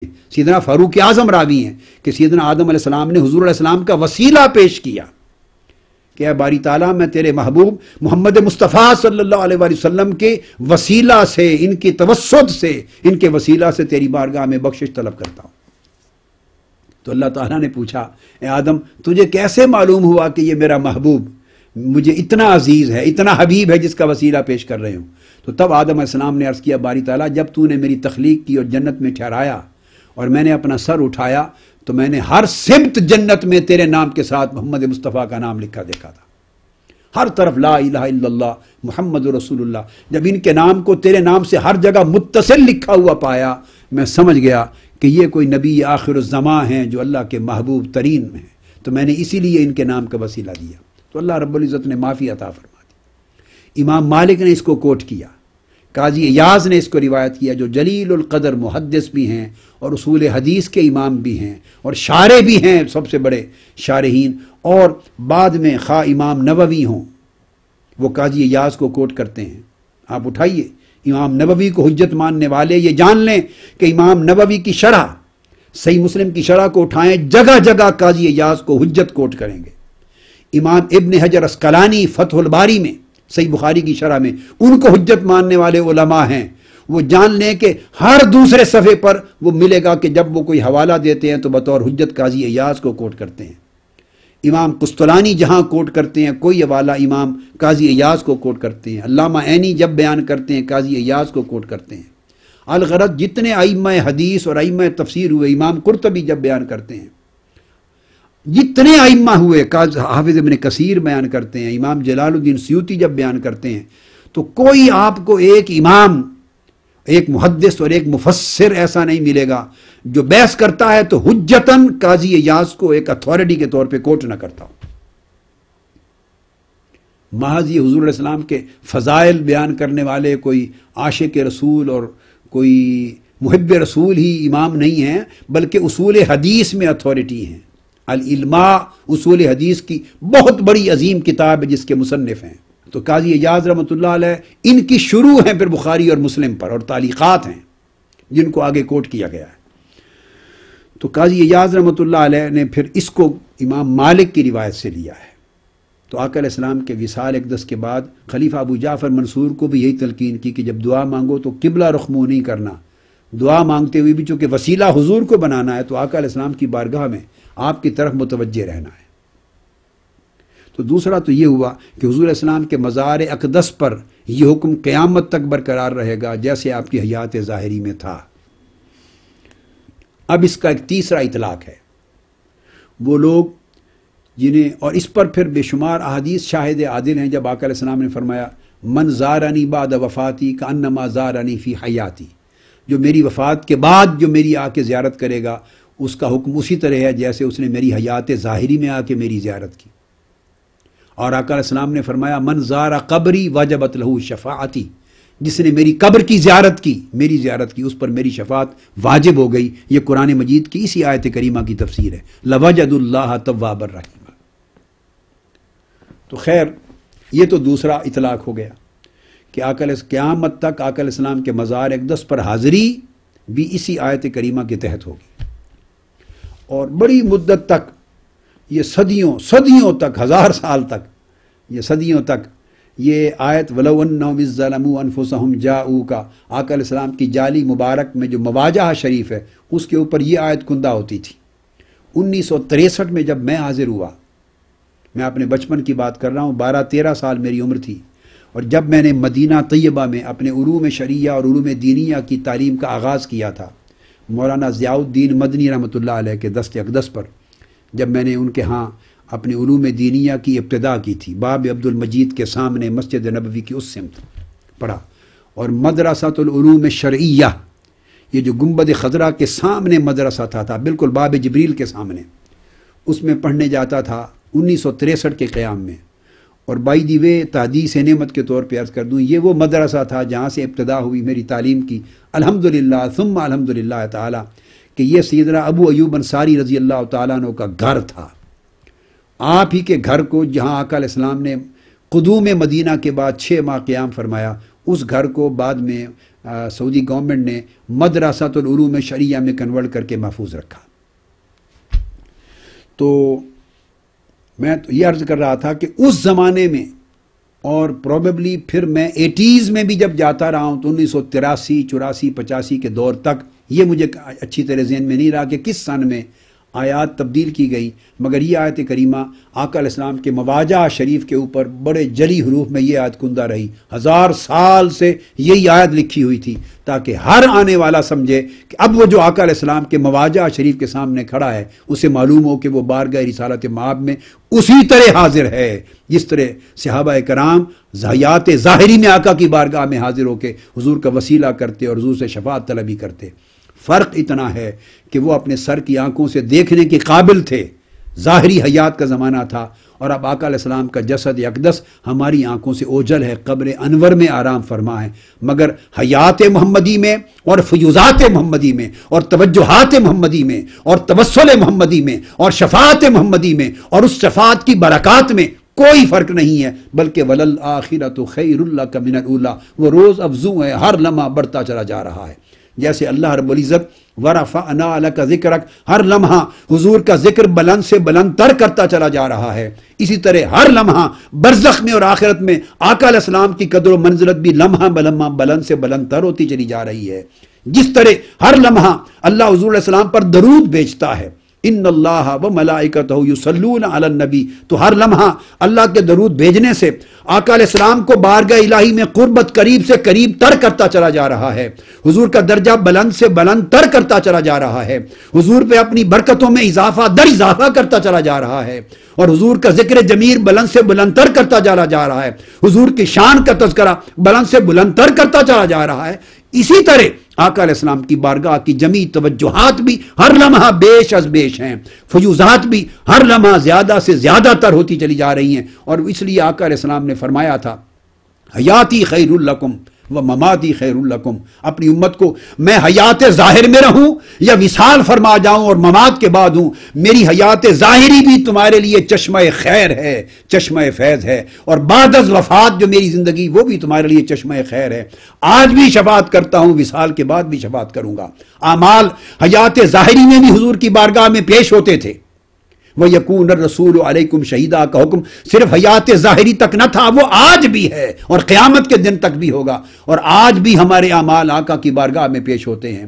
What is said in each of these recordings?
سیدنا فاروق اعظم راوی ہیں کہ سیدنا آدم علیہ السلام نے حضور علیہ السلام کا وسیلہ پیش کیا کہ اے باری تعالیٰ میں تیرے محبوب محمد مصطفیٰ صلی اللہ علیہ وآلہ وسلم کے وسیلہ سے، ان کی توسط سے، ان کے وسیلہ سے تیری بارگاہ میں بخشش طلب کرتا ہوں۔ تو اللہ تعالیٰ نے پوچھا اے آدم تجھے کیسے معلوم ہوا کہ یہ میرا محبوب مجھے اتنا عزیز ہے، اتنا حبیب ہے جس کا وسیلہ پیش کر رہے ہوں؟ تو تب آدم علیہ السلام نے عرض کیا باری تعالیٰ جب تو نے میری تخلیق کی اور جنت میں ٹھہرایا اور میں نے اپنا سر اٹھایا تو میں نے ہر سمت جنت میں تیرے نام کے ساتھ محمد مصطفیٰ کا نام لکھا دیکھا تھا، ہر طرف لا الہ الا اللہ محمد رسول اللہ۔ جب ان کے نام کو تیرے نام سے ہر جگہ متصل لکھا ہوا پایا میں سمجھ گیا کہ یہ کوئی نبی آخر الزماں ہیں جو اللہ کے محبوب ترین ہیں، تو میں نے اسی لیے ان کے نام کا وسیلہ دیا۔ تو اللہ رب العزت نے معافی عطا فرما دی۔ امام مالک نے اس کو کوٹ کیا، قاضی ایاز نے اس کو روایت کیا، جو جلیل القدر محدث بھی ہیں اور اصول حدیث کے امام بھی ہیں اور شارح بھی ہیں، سب سے بڑے شارحین، اور بعد میں خواہ امام نووی ہوں وہ قاضی ایاز کو کوٹ کرتے ہیں۔ آپ اٹھائیے امام نووی کو حجت ماننے والے یہ جان لیں کہ امام نووی کی شرح، صحیح مسلم کی شرح کو اٹھائیں، جگہ جگہ قاضی ایاز کو حجت کوٹ کریں گے۔ امام ابن حجر عسقلانی فتح الباری میں، صحیح بخاری کی شرح میں، ان کو حجت ماننے والے علماء ہیں، وہ جان لیں کہ ہر دوسرے صفحے پر وہ ملے گا کہ جب وہ کوئی حوالہ دیتے ہیں تو بطور حجت قاضی ایاز کو کوٹ کرتے ہیں۔ امام قسطلانی جہاں کوٹ کرتے ہیں کوئی حوالہ امام قاضی ایاز کو کوٹ کرتے ہیں، علامہ عینی جب بیان کرتے ہیں قاضی ایاز کو کوٹ کرتے ہیں۔ الغرض جتنے ائمہ حدیث اور ائمہ تفسیر ہوئے، امام قرطبی جب بیان کرتے ہیں، جتنے ائمہ ہوئے، حافظ ابن کثیر بیان کرتے ہیں، امام جلال الدین سیوطی جب بیان کرتے ہیں، تو کوئی آپ کو ایک امام، ایک محدث اور ایک مفسر ایسا نہیں ملے گا جو بحث کرتا ہے تو حجتاً قاضی ایاز کو ایک اتھارٹی کے طور پہ کوٹ نہ کرتا ہو۔ محض یہ حضور علیہ السلام کے فضائل بیان کرنے والے کوئی عاشق رسول اور کوئی محب رسول ہی امام نہیں ہیں، بلکہ اصول حدیث میں اتھارٹی ہیں۔ العلماء اصول حدیث کی بہت بڑی عظیم کتاب ہے جس کے مصنف ہیں۔ تو قاضی ایاز رحمۃ اللہ علیہ ان کی شروع ہیں پھر بخاری اور مسلم پر، اور تعلیقات ہیں جن کو آگے کوٹ کیا گیا ہے۔ تو قاضی ایاز رحمۃ اللہ علیہ نے پھر اس کو امام مالک کی روایت سے لیا ہے۔ تو آقا علیہ السلام کے وصال اقدس کے بعد خلیفہ ابو جعفر منصور کو بھی یہی تلقین کی کہ جب دعا مانگو تو قبلہ رخ منہ نہیں کرنا، دعا مانگتے ہوئے بھی چونکہ وسیلہ حضور کو بنانا ہے تو آقا علیہ السلام کی بارگاہ میں آپ کی طرف متوجہ رہنا ہے۔ تو دوسرا تو یہ ہوا کہ حضور علیہ السلام کے مزار اقدس پر یہ حکم قیامت تک برقرار رہے گا جیسے آپ کی حیات ظاہری میں تھا۔ اب اس کا ایک تیسرا اطلاق ہے، وہ لوگ جنہیں، اور اس پر پھر بے شمار احادیث شاہد عادل ہیں، جب آقا علیہ السلام نے فرمایا من زارنی بعد وفاتی کانما زارنی فی حیاتی، جو میری وفات کے بعد جو میری آ کے زیارت کرے گا اس کا حکم اسی طرح ہے جیسے اس نے میری حیات ظاہری میں آ کے میری زیارت کی۔ اور آقا علیہ السلام نے فرمایا من زار قبری وجبت لہ شفاعتی، جس نے میری قبر کی زیارت کی، میری زیارت کی، اس پر میری شفاعت واجب ہو گئی۔ یہ قرآن مجید کی اسی آیت کریمہ کی تفسیر ہے، لوجد اللہ توابا الرحیم۔ تو خیر یہ تو دوسرا اطلاق ہو گیا کہ قیامت تک آقا علیہ السلام کے مزار اقدس پر حاضری بھی اسی آیت کریمہ کے تحت ہوگی، اور بڑی مدت تک، یہ صدیوں تک، 1000 سال تک، یہ صدیوں تک یہ آیت وَلَوْ أَنَّهُمْ إِذ ظَّلَمُوا أَنفُسَهُمْ جَاءُوكَ، آقا علیہ السلام کی جعلی مبارک میں جو مواجہ شریف ہے اس کے اوپر یہ آیت کندہ ہوتی تھی۔ 1963 میں جب میں حاضر ہوا، میں اپنے بچپن کی بات کر رہا ہوں، 12-13 سال میری عمر تھی، اور جب میں نے مدینہ طیبہ میں اپنے علوم شریعہ اور علوم دینیہ کی تعلیم کا آغاز کیا تھا، مولانا ضیاء الدین مدنی رحمۃ اللہ علیہ کے دست اقدس پر، جب میں نے ان کے ہاں اپنے علوم دینیہ کی ابتدا کی تھی، باب عبد المجید کے سامنے مسجد نبوی کی اس سمت پڑھا، اور مدرسۃ العلوم شرعیہ، یہ جو گنبد خضرا کے سامنے مدرسہ تھا بالکل باب جبریل کے سامنے، اس میں پڑھنے جاتا تھا 1963 کے قیام میں۔ اور بائی دی وے تحدیث نعمت کے طور پہ عرض کر دوں، یہ وہ مدرسہ تھا جہاں سے ابتدا ہوئی میری تعلیم کی، الحمدللہ ثم الحمدللہ تعالی، کہ یہ سیدنا ابو ایوب انصاری رضی اللہ تعالیٰ عنہ کا گھر تھا۔ آپ ہی کے گھر کو، جہاں آقا علیہ السلام نے قدوم مدینہ کے بعد 6 ماہ قیام فرمایا، اس گھر کو بعد میں سعودی گورنمنٹ نے مدرسۃ العلوم شریعہ میں کنورٹ کر کے محفوظ رکھا۔ تو میں تو یہ عرض کر رہا تھا کہ اس زمانے میں، اور پروبیبلی پھر میں 80s میں بھی جب جاتا رہا ہوں تو 1983 84 85 کے دور تک یہ مجھے اچھی طرح ذہن میں نہیں رہا کہ کس سن میں آیات تبدیل کی گئی، مگر یہ آیت کریمہ آقا علیہ السلام کے مواجہ شریف کے اوپر بڑے جلی حروف میں یہ آیت کندہ رہی۔ 1000 سال سے یہی آیت لکھی ہوئی تھی تاکہ ہر آنے والا سمجھے کہ اب وہ جو آقا علیہ السلام کے مواجہ شریف کے سامنے کھڑا ہے اسے معلوم ہو کہ وہ بارگاہ رسالت مآب میں اسی طرح حاضر ہے جس طرح صحابہ کرام حیات ظاہری میں آقا کی بارگاہ میں حاضر ہو کے حضور کا وسیلہ کرتے اور حضور سے شفاعت طلبی کرتے۔ فرق اتنا ہے کہ وہ اپنے سر کی آنکھوں سے دیکھنے کے قابل تھے، ظاہری حیات کا زمانہ تھا، اور اب آقا علیہ السلام کا جسد اقدس ہماری آنکھوں سے اوجھل ہے، قبر انور میں آرام فرما ہے، مگر حیات محمدی میں اور فیوزات محمدی میں اور توجہات محمدی میں اور توسل محمدی میں اور شفاعت محمدی میں اور اس شفاعت کی برکات میں کوئی فرق نہیں ہے، بلکہ وَلَلْآخِرَةُ خَيْرٌ لَكَ مِنَ الْأُولَىٰ، وہ روز افزوں ہے، ہر لمحہ بڑھتا چلا جا رہا ہے۔ جیسے اللہ رب العزت وَرَفَعْنَا لَكَ ذِكْرَكَ ہر لمحہ حضور کا ذکر بلند سے بلند تر کرتا چلا جا رہا ہے، اسی طرح ہر لمحہ برزخ میں اور آخرت میں آقا علیہ السلام کی قدر و منزلت بھی لمحہ بلمحہ بلند سے بلند تر ہوتی چلی جا رہی ہے۔ جس طرح ہر لمحہ اللہ حضور علیہ السلام پر درود بھیجتا ہے، ان اللہ و ملائکتہ یصلون علی النبی، تو ہر لمحہ اللہ کے درود بھیجنے سے آقا علیہ السلام کو بارگاہ الہی میں قربت قریب سے قریب تر کرتا چلا جا رہا ہے، حضور کا درجہ بلند سے بلند تر کرتا چلا جا رہا ہے، حضور پہ اپنی برکتوں میں اضافہ در اضافہ کرتا چلا جا رہا ہے، اور حضور کا ذکر جمیل بلند سے بلند تر کرتا چلا جا رہا ہے، حضور کی شان کا تذکرہ بلند سے بلند تر کرتا چلا جا رہا ہے۔ اسی طرح آقا علیہ السلام کی بارگاہ کی جمی توجہات بھی ہر لمحہ بیش از بیش ہیں، فیوزات بھی ہر لمحہ زیادہ سے زیادہ تر ہوتی چلی جا رہی ہیں، اور اس لیے آقا علیہ السلام نے فرمایا تھا حیاتی خیر لکم و مماتی خیر لکم، اپنی امت کو میں حیات ظاہر میں رہوں یا وصال فرما جاؤں اور ممات کے بعد ہوں، میری حیات ظاہری بھی تمہارے لیے چشمہ خیر ہے، چشمہ فیض ہے، اور بعد از وفات جو میری زندگی وہ بھی تمہارے لیے چشمہ خیر ہے۔ آج بھی شفاعت کرتا ہوں، وصال کے بعد بھی شفاعت کروں گا۔ اعمال حیات ظاہری میں بھی حضور کی بارگاہ میں پیش ہوتے تھے۔ وَيَكُونَ الرَّسُولُ عَلَيْكُمْ شَهِيدًا کا حکم صرف حیات ظاہری تک نہ تھا، وہ آج بھی ہے اور قیامت کے دن تک بھی ہوگا، اور آج بھی ہمارے اعمال آقا کی بارگاہ میں پیش ہوتے ہیں،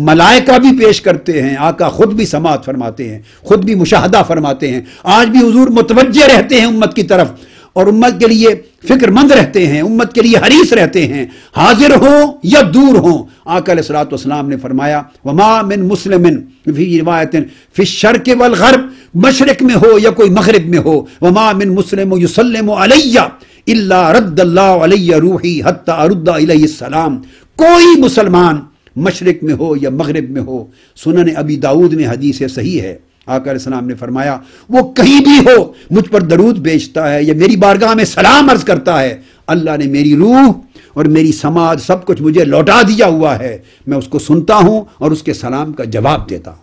ملائکہ بھی پیش کرتے ہیں، آقا خود بھی سماعت فرماتے ہیں، خود بھی مشاہدہ فرماتے ہیں، آج بھی حضور متوجہ رہتے ہیں امت کی طرف، اور امت کے لیے فکر مند رہتے ہیں، امت کے لیے حریص رہتے ہیں، حاضر ہوں یا دور ہوں۔ آقا علیہ الصلوۃ والسلام نے فرمایا وما من مسلم فی روایت فی الشرق والغرب، مشرق میں ہو یا کوئی مغرب میں ہو، وما من مسلم یسلم علی الا رد اللہ علی روحی حتی ارد الیہ السلام، کوئی مسلمان مشرق میں ہو یا مغرب میں ہو، سنن ابی داؤد میں حدیث صحیح ہے، آقا علیہ السلام نے فرمایا وہ کہیں بھی ہو مجھ پر درود بھیجتا ہے یا میری بارگاہ میں سلام عرض کرتا ہے، اللہ نے میری روح اور میری سماعت سب کچھ مجھے لوٹا دیا ہوا ہے، میں اس کو سنتا ہوں اور اس کے سلام کا جواب دیتا ہوں۔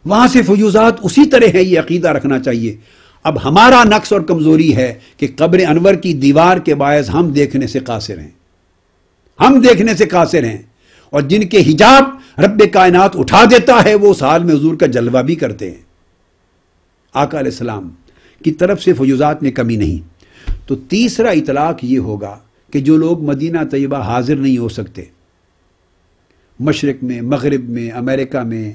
وہاں سے فیوزات اسی طرح ہے، یہ عقیدہ رکھنا چاہیے۔ اب ہمارا نقص اور کمزوری ہے کہ قبر انور کی دیوار کے باعث ہم دیکھنے سے قاصر ہیں، ہم دیکھنے سے قاصر ہیں، اور جن کے حجاب رب کائنات اٹھا دیتا ہے وہ اس حال میں حضور کا جلوہ بھی کرتے ہیں۔ آقا علیہ السلام کی طرف سے فیوزات میں کمی نہیں۔ تو تیسرا اطلاق یہ ہوگا کہ جو لوگ مدینہ طیبہ حاضر نہیں ہو سکتے، مشرق میں، مغرب میں، امریکہ میں،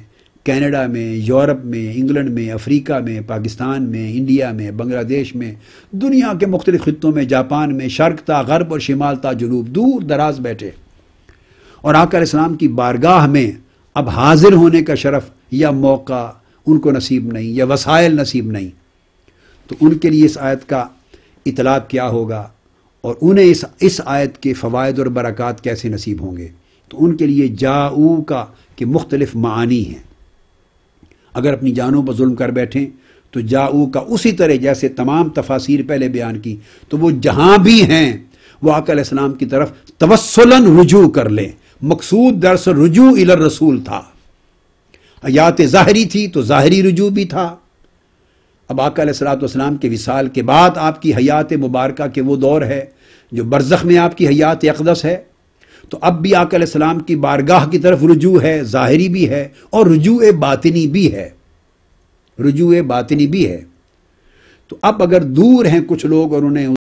کینیڈا میں، یورپ میں، انگلینڈ میں، افریقہ میں، پاکستان میں، انڈیا میں، بنگلہ دیش میں، دنیا کے مختلف خطوں میں، جاپان میں، شرق تا غرب اور شمال تا جنوب، دور دراز بیٹھے، اور آقا علیہ السلام کی بارگاہ میں اب حاضر ہونے کا شرف یا موقع ان کو نصیب نہیں یا وسائل نصیب نہیں، تو ان کے لیے اس آیت کا اطلاق کیا ہوگا اور انہیں اس آیت کے فوائد اور برکات کیسے نصیب ہوں گے؟ تو ان کے لیے جاؤ کا کہ مختلف معانی ہیں۔ اگر اپنی جانوں پر ظلم کر بیٹھیں تو جاؤ کا اسی طرح جیسے تمام تفاسیر پہلے بیان کی، تو وہ جہاں بھی ہیں وہ آقا علیہ السلام کی طرف توسلاً رجوع کر لیں۔ مقصود دراصل رجوع الی الرسول تھا، حیات ظاہری تھی تو ظاہری رجوع بھی تھا۔ اب آقا علیہ السلام کے وصال کے بعد آپ کی حیات مبارکہ کے وہ دور ہے جو برزخ میں آپ کی حیات اقدس ہے، تو اب بھی آقا علیہ السلام کی بارگاہ کی طرف رجوع ہے، ظاہری بھی ہے اور رجوع باطنی بھی ہے، رجوع باطنی بھی ہے۔ تو اب اگر دور ہیں کچھ لوگ اور انہیں